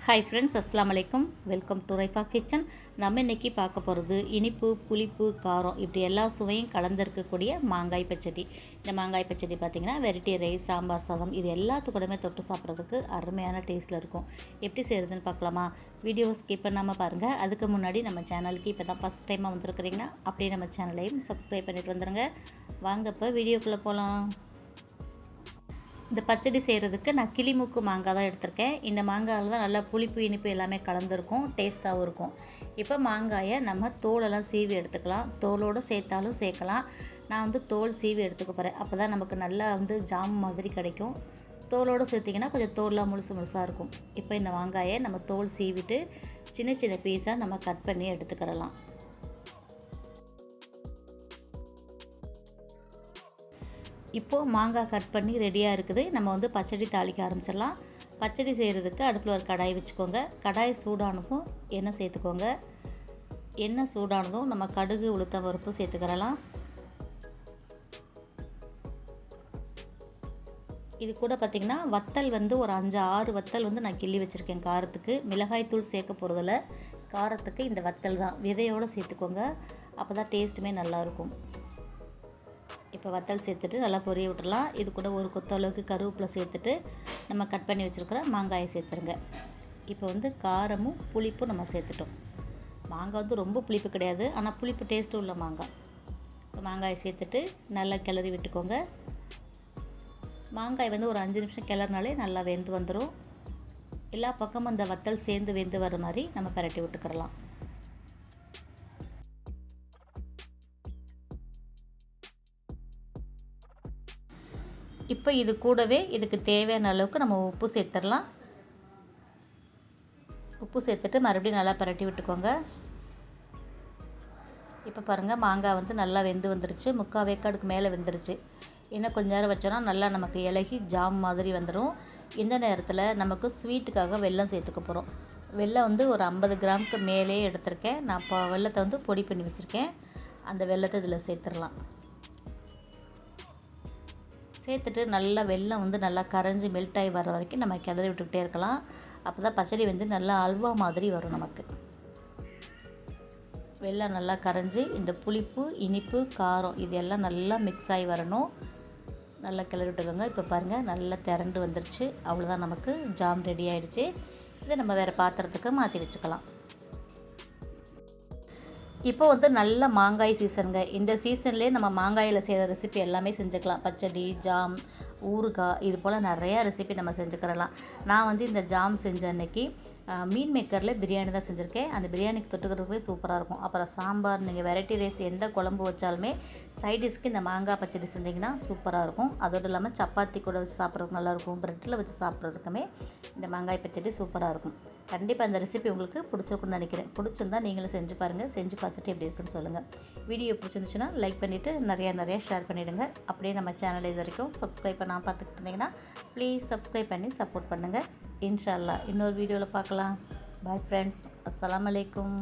Hi friends, அஸ்ஸலாமு அலைக்கும். Welcome to Raifa kitchen. நம்ம இன்றைக்கி பார்க்க போகிறது இனிப்பு, புளிப்பு, காரம் இப்படி எல்லா சுவையும் கலந்துருக்கக்கூடிய மாங்காய் பச்சடி. இந்த மாங்காய் பச்சடி பார்த்திங்கன்னா வெரைட்டி ரைஸ், சாம்பார் சாதம் இது எல்லாத்துக்கூடமே தொட்டு சாப்பிட்றதுக்கு அருமையான டேஸ்ட்டில் இருக்கும். எப்படி செய்கிறதுன்னு பார்க்கலாமா? வீடியோவை ஸ்கிப் பண்ணாமல் பாருங்கள். அதுக்கு முன்னாடி நம்ம சேனலுக்கு இப்போ தான் ஃபஸ்ட் டைமாக வந்திருக்கிறீங்கன்னா அப்படியே நம்ம சேனலையும் சப்ஸ்கிரைப் பண்ணிட்டு வந்துடுங்க. வாங்க இப்போ வீடியோக்குள்ளே போகலாம். இந்த பச்சடி செய்கிறதுக்கு நான் கிளிமூக்கு மாங்காய் தான் எடுத்திருக்கேன். இந்த மாங்காயில் தான் நல்லா புளிப்பு, இனிப்பு எல்லாமே கலந்துருக்கும், டேஸ்ட்டாகவும் இருக்கும். இப்போ மாங்காயை நம்ம தோலெல்லாம் சீவி எடுத்துக்கலாம். தோலோடு சேர்த்தாலும் சேர்க்கலாம். நான் தோல் சீவி எடுத்துக்க போகிறேன். அப்போ தான் நமக்கு நல்லா ஜாம் மாதிரி கிடைக்கும். தோலோடு சேர்த்திங்கன்னா கொஞ்சம் தோல்லாம் முழுசாக இருக்கும். இப்போ இந்த மாங்காயை நம்ம தோல் சீவிட்டு சின்ன சின்ன பீஸாக நம்ம கட் பண்ணி எடுத்துக்கிறலாம். இப்போது மாங்காய் கட் பண்ணி ரெடியாக இருக்குது. நம்ம பச்சடி தாளிக்க ஆரம்பிச்சிடலாம். பச்சடி செய்கிறதுக்கு அடுப்பில் ஒரு கடாய் வச்சுக்கோங்க. கடாய் சூடானதும் எண்ணெய் சேர்த்துக்கோங்க. எண்ணெய் சூடானதும் நம்ம கடுகு, உளுத்தம் பருப்பு சேர்த்துக்கிறலாம். இது கூட பார்த்திங்கன்னா வத்தல் ஒரு 5-6 வத்தல் நான் கிள்ளி வச்சுருக்கேன் காரத்துக்கு. மிளகாய் தூள் சேர்க்க போகிறதில்ல, காரத்துக்கு இந்த வத்தல் தான். விதையோடு சேர்த்துக்கோங்க, அப்போ தான் டேஸ்ட்டுமே நல்லாயிருக்கும். இப்போ வத்தல் சேர்த்துட்டு நல்லா பொரிய விட்டுடலாம். இது கூட ஒரு கொத்தளவுக்கு கருவேப்பிலை சேர்த்துட்டு நம்ம கட் பண்ணி வச்சுருக்கிற மாங்காயை சேர்த்துருங்க. இப்போ காரமும் புளிப்பும் நம்ம சேர்த்துட்டோம். மாங்காய் ரொம்ப புளிப்பு கிடையாது, ஆனால் புளிப்பு டேஸ்ட்டு உள்ள மாங்காய். இப்போ மாங்காயை சேர்த்துட்டு நல்லா கிளறி விட்டுக்கோங்க. மாங்காய் ஒரு 5 நிமிஷம் கிளறினாலே நல்லா வெந்து வந்துடும். எல்லா பக்கமும் அந்த வத்தல் சேர்ந்து வெந்து வர மாதிரி நம்ம பரட்டி விட்டுக்கிறலாம். இப்போ இது கூடவே இதுக்கு தேவையான அளவுக்கு நம்ம உப்பு சேர்த்துடலாம். உப்பு சேர்த்துட்டு மறுபடியும் நல்லா பரட்டி விட்டுக்கோங்க. இப்போ பாருங்கள், மாங்காய் நல்லா வெந்து வந்துருச்சு. 3/4 வேக்காடுக்கு மேலே வெந்துருச்சு. இன்னும் கொஞ்ச நேரம் வச்சோன்னா நல்லா நமக்கு இலகி ஜாம் மாதிரி வந்துடும். இந்த நேரத்தில் நமக்கு ஸ்வீட்டுக்காக வெல்லம் சேர்த்துக்க போகிறோம். வெல்லம் ஒரு 50 கிராமுக்கு மேலே எடுத்திருக்கேன். நான் இப்போ வெல்லத்தை பொடி பண்ணி வச்சுருக்கேன். அந்த வெல்லத்தை இதில் சேர்த்துடலாம். சேர்த்துட்டு நல்லா வெல்லம் நல்லா கரைஞ்சி மெல்ட் ஆகி வர வரைக்கும் நம்ம கிளறி விட்டுக்கிட்டே இருக்கலாம். அப்போ தான் பச்சடி நல்லா அல்வா மாதிரி வரும் நமக்கு. வெல்லம் நல்லா கரைஞ்சி இந்த புளிப்பு, இனிப்பு, காரம் இது எல்லாம் நல்லா மிக்ஸ் ஆகி வரணும். நல்லா கிளறி விட்டுக்கோங்க. இப்போ பாருங்கள், நல்லா திரண்டு வந்துருச்சு. அவ்வளோதான், நமக்கு ஜாம் ரெடி ஆகிடுச்சு. இதை நம்ம வேறு பாத்திரத்துக்கு மாற்றி வச்சுக்கலாம். இப்போ நல்ல மாங்காய் சீசனுங்க. இந்த சீசன்லேயே நம்ம மாங்காயில் செய்கிற ரெசிபி எல்லாமே செஞ்சுக்கலாம். பச்சடி, ஜாம், ஊறுகாய் இது போல் நிறையா ரெசிபி நம்ம செஞ்சுக்கிறலாம். நான் இந்த ஜாம் செஞ்ச அன்னைக்கு மீன் மேக்கரில் பிரியாணி தான் செஞ்சுருக்கேன். அந்த பிரியாணிக்கு தொட்டுக்கிறதுக்கே சூப்பராக இருக்கும். அப்புறம் சாம்பார், நீங்கள் வெரைட்டி ரைஸ் எந்த குழம்பு வச்சாலுமே சைடிஷ்க்கு இந்த மாங்காய் பச்சடி செஞ்சிங்கன்னா சூப்பராக இருக்கும். அதோடு இல்லாமல் சப்பாத்தி கூட வச்சு சாப்பிட்றதுக்கு நல்லாயிருக்கும். ப்ரெட்டில் வச்சு சாப்பிட்றதுக்குமே இந்த மாங்காய் பச்சடி சூப்பராக இருக்கும். கண்டிப்பாக அந்த ரெசிபி உங்களுக்கு பிடிச்சிருக்குன்னு நினைக்கிறேன். பிடிச்சிருந்தா நீங்களும் செஞ்சு பாருங்கள். செஞ்சு பார்த்துட்டு எப்படி இருக்குன்னு சொல்லுங்கள். வீடியோ பிடிச்சிருந்துச்சுன்னா லைக் பண்ணிவிட்டு நிறையா ஷேர் பண்ணிவிடுங்க. அப்படியே நம்ம சேனல் இது வரைக்கும் சப்ஸ்கிரைப் பண்ணால் பார்த்துக்கிட்டு இருந்தீங்கன்னா ப்ளீஸ் சப்ஸ்கிரைப் பண்ணி சப்போர்ட் பண்ணுங்கள். இன்ஷா அல்லாஹ் இன்னொரு வீடியோவில் பார்க்கலாம். பாய் ஃப்ரெண்ட்ஸ், அஸ்ஸலாமு அலைக்கும்.